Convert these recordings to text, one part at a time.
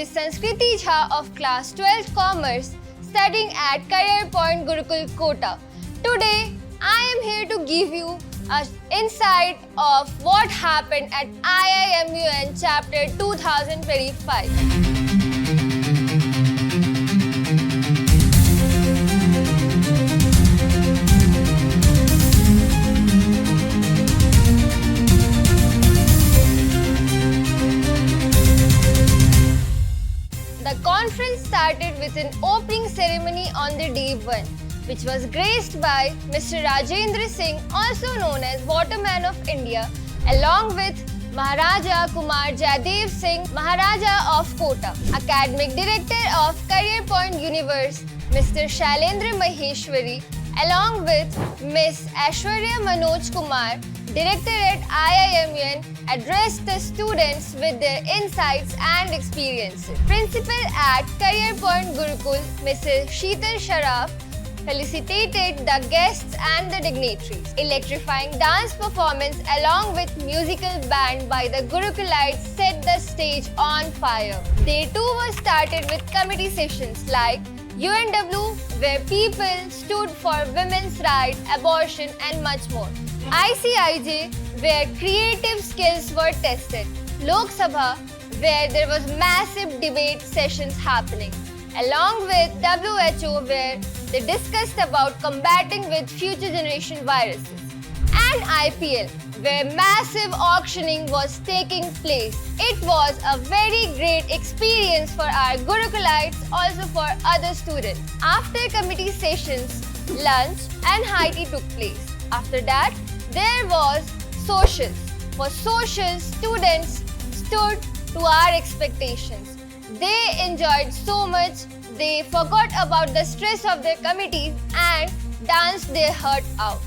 is Sanskriti Jha of class 12 Commerce studying at Career Point Gurukul Kota. Today, I am here to give you an insight of what happened at IIMUN Chapter 2025. The conference started with an opening ceremony on the day 1, which was graced by Mr. Rajendra Singh, also known as Waterman of India, along with Maharaja Kumar Jaidev Singh, Maharaja of Kota, Academic Director of Career Point Universe, Mr. Shailendra Maheshwari, along with Ms. Aishwarya Manoj Kumar, Director at IIMUN, addressed the students with their insights and experiences. Principal at Career Point Gurukul, Mrs. Sheetal Sharaf, felicitated the guests and the dignitaries. Electrifying dance performance along with musical band by the Gurukulites set the stage on fire. Day 2 was started with committee sessions like UNW, where people stood for women's rights, abortion and much more. ICIJ, where creative skills were tested. Lok Sabha, where there was massive debate sessions happening. Along with WHO, where they discussed about combating with future generation viruses. And IPL, where massive auctioning was taking place. It was a very great experience for our Gurukulites, also for other students. After committee sessions, lunch and high tea took place. After that, there was socials. For socials, students stood to our expectations. They enjoyed so much, they forgot about the stress of their committees and danced their heart out.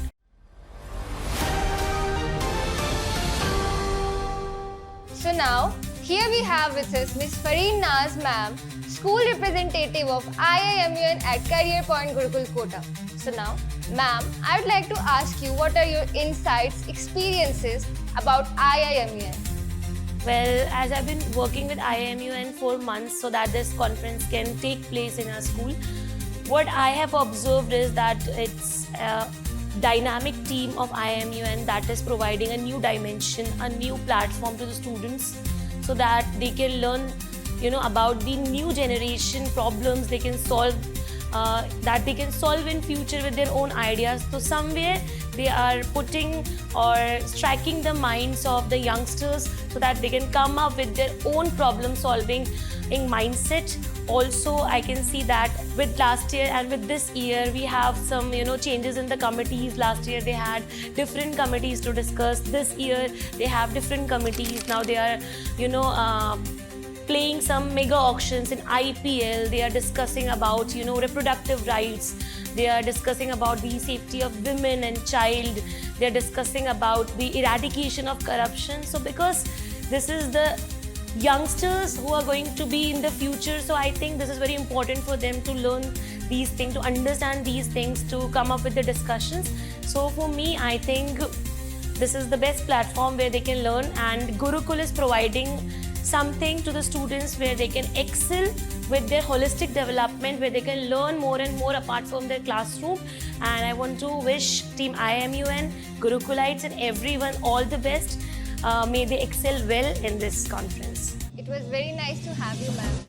So now, here we have with us Ms. Fareen Naz ma'am, school representative of IIMUN at Career Point Gurukul Kota. So now, ma'am, I would like to ask you what are your insights, experiences about IIMUN? Well, as I've been working with IIMUN for months so that this conference can take place in our school, what I have observed is that it's a dynamic team of IIMUN that is providing a new dimension, a new platform to the students so that they can learn, about the new generation problems they can solve, that they can solve in future with their own ideas. So somewhere they are putting or striking the minds of the youngsters so that they can come up with their own problem solving in mindset. Also, I can see that with last year and with this year, we have some, changes in the committees. Last year, they had different committees to discuss. This year, they have different committees. Now they are, playing some mega auctions in IPL. They are discussing about, reproductive rights. They are discussing about the safety of women and child. They are discussing about the eradication of corruption. So because this is the youngsters who are going to be in the future, so I think this is very important for them to learn these things, to understand these things, to come up with the discussions. So for me, I think this is the best platform where they can learn, and Gurukul is providing something to the students where they can excel with their holistic development, where they can learn more and more apart from their classroom. And I want to wish Team IIMUN, Gurukulites and everyone all the best. May they excel well in this conference. It was very nice to have you, ma'am.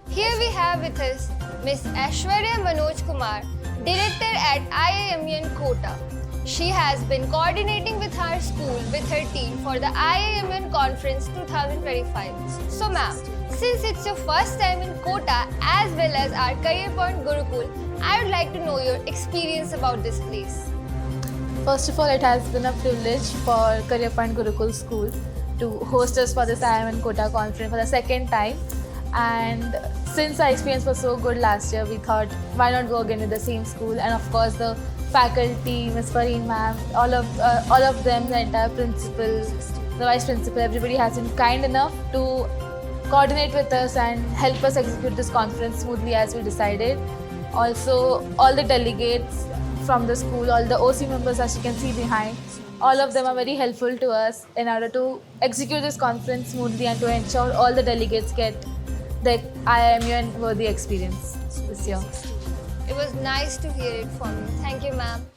Here we have with us Ms. Aishwarya Manoj Kumar, Director at IIMUN Kota. She has been coordinating with her school with her team for the IIMUN Conference 2025. So ma'am, since it's your first time in Kota as well as our Career Point Gurukul, I would like to know your experience about this place. First of all, it has been a privilege for Career Point Gurukul School to host us for this IIMUN Kota conference for the second time. And since our experience was so good last year, we thought, why not go again with the same school? And of course, the faculty, Ms. Fareen ma'am, all of them, the entire principal, the vice principal, everybody has been kind enough to coordinate with us and help us execute this conference smoothly as we decided. Also, all the delegates from the school, all the OC members as you can see behind, all of them are very helpful to us in order to execute this conference smoothly and to ensure all the delegates get the IIMU and worthy experience this year. It was nice to hear it from you. Thank you, ma'am.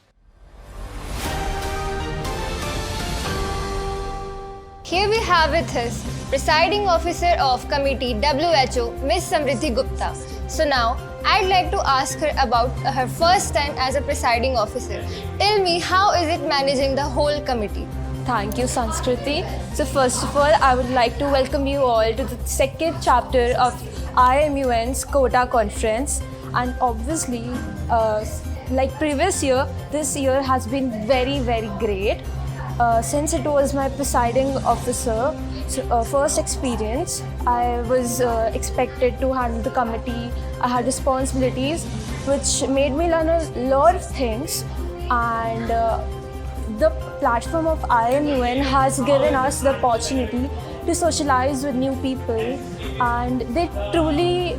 Here we have with us Presiding Officer of Committee WHO, Ms. Samriddhi Gupta. So now, I'd like to ask her about her first time as a Presiding Officer. Tell me, how is it managing the whole committee? Thank you, Sanskriti. So first of all, I would like to welcome you all to the second chapter of IMUN's Quota Conference. And obviously, like previous year, this year has been very, very great. Since it was my presiding officer first experience, I was expected to handle the committee. I had responsibilities which made me learn a lot of things, and the platform of IMUN has given us the opportunity to socialize with new people, and they truly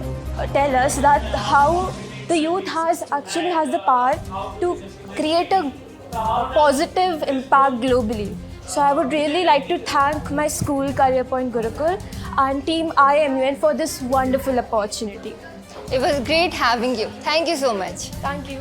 tell us that how the youth has the power to create a positive impact globally. So I would really like to thank my school, Career Point Gurukul, and team IMUN for this wonderful opportunity. It was great having you. Thank you so much. Thank you.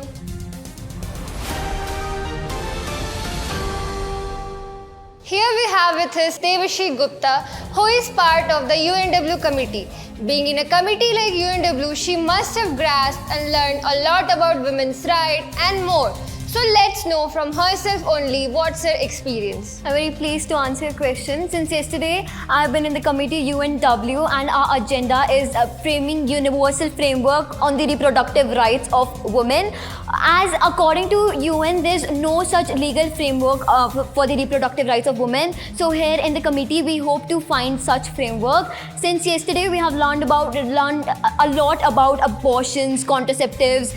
Here we have with us Devashri Gupta, who is part of the UNW committee. Being in a committee like UNW, she must have grasped and learned a lot about women's rights and more. So let's know from herself only what's her experience. I'm very pleased to answer your question. Since yesterday, I've been in the committee UNW, and our agenda is framing universal framework on the reproductive rights of women. As according to UN, there's no such legal framework for the reproductive rights of women. So here in the committee, we hope to find such framework. Since yesterday, we have learned a lot about abortions, contraceptives,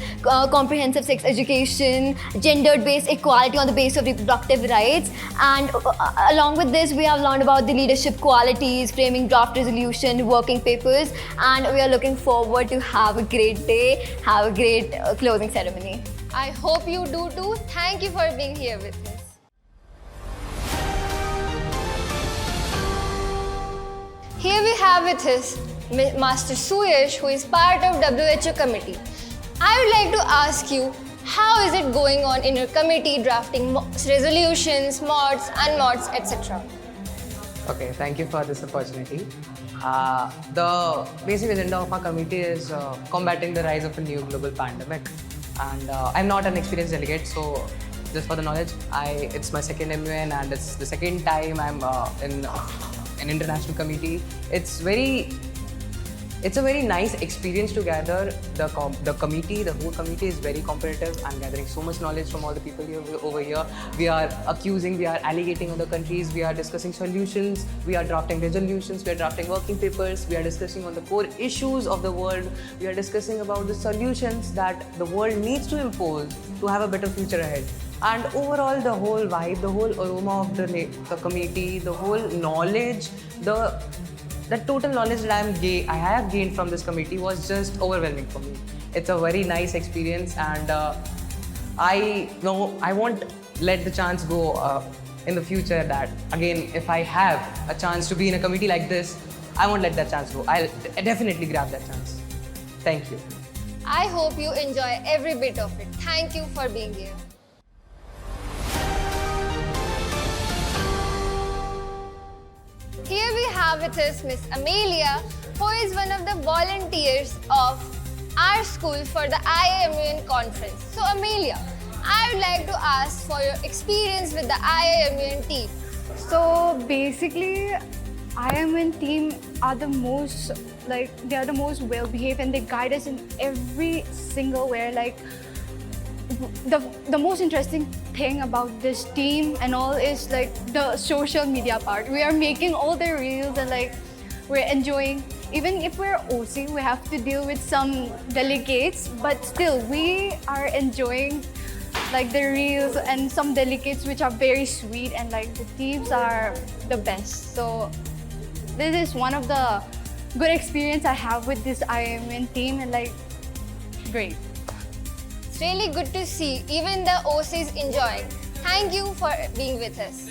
comprehensive sex education, gender-based equality on the basis of reproductive rights, and along with this we have learned about the leadership qualities, framing draft resolution, working papers, and we are looking forward to have a great day, have a great closing ceremony. I hope you do too. Thank you for being here with us. Here we have with us Master Suyash, who is part of WHO committee. I would like to ask you, how is it going on in your committee drafting resolutions, mods, unmods, etc.? Okay, thank you for this opportunity. The basic agenda of our committee is combating the rise of a new global pandemic. And I'm not an experienced delegate, so just for the knowledge, it's my second MUN and it's the second time I'm in an international committee. It's a very nice experience to gather. The whole committee is very competitive. I'm gathering so much knowledge from all the people over here. We are accusing, we are alligating other countries, we are discussing solutions, we are drafting resolutions, we are drafting working papers, we are discussing on the core issues of the world, we are discussing about the solutions that the world needs to impose to have a better future ahead. And overall, the whole vibe, the whole aroma of the committee, the whole knowledge, the total knowledge that I have gained from this committee was just overwhelming for me. It's a very nice experience, and I know I won't let the chance go in the future that, again, if I have a chance to be in a committee like this, I won't let that chance go. I'll definitely grab that chance. Thank you. I hope you enjoy every bit of it. Thank you for being here. Here we have with us Miss Amelia, who is one of the volunteers of our school for the IIMUN conference. So Amelia, I would like to ask for your experience with the IIMUN team. So basically, IIMUN team are the most well behaved, and they guide us in every single way. Like the most interesting thing about this team and all is like the social media part. We are making all the reels and like we're enjoying. Even if we're OC, we have to deal with some delegates, but still we are enjoying like the reels and some delegates which are very sweet, and like the teams are the best. So this is one of the good experience I have with this IIMUN team, and like great. It's really good to see even the OCs enjoying. Thank you for being with us.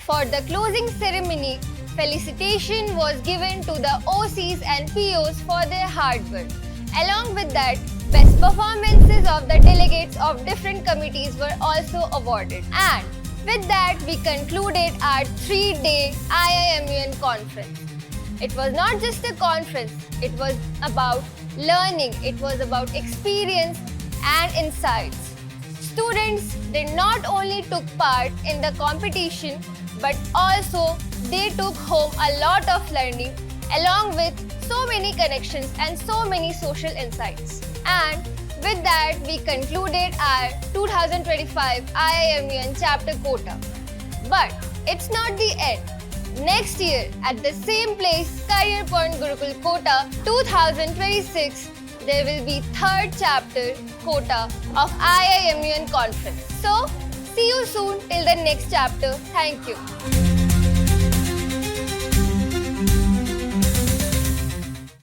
For the closing ceremony, felicitation was given to the OCs and POs for their hard work. Along with that, best performances of the delegates of different committees were also awarded. And with that, we concluded our 3-day IIMUN conference. It was not just a conference, it was about learning, it was about experience and insights. Students did not only took part in the competition, but also they took home a lot of learning along with so many connections and so many social insights. And with that, we concluded our 2025 IIMUN chapter quota. But it's not the end. Next year, at the same place, Career Point Gurukul Kota 2026, there will be 3rd chapter quota of IIMUN conference. So, see you soon till the next chapter. Thank you.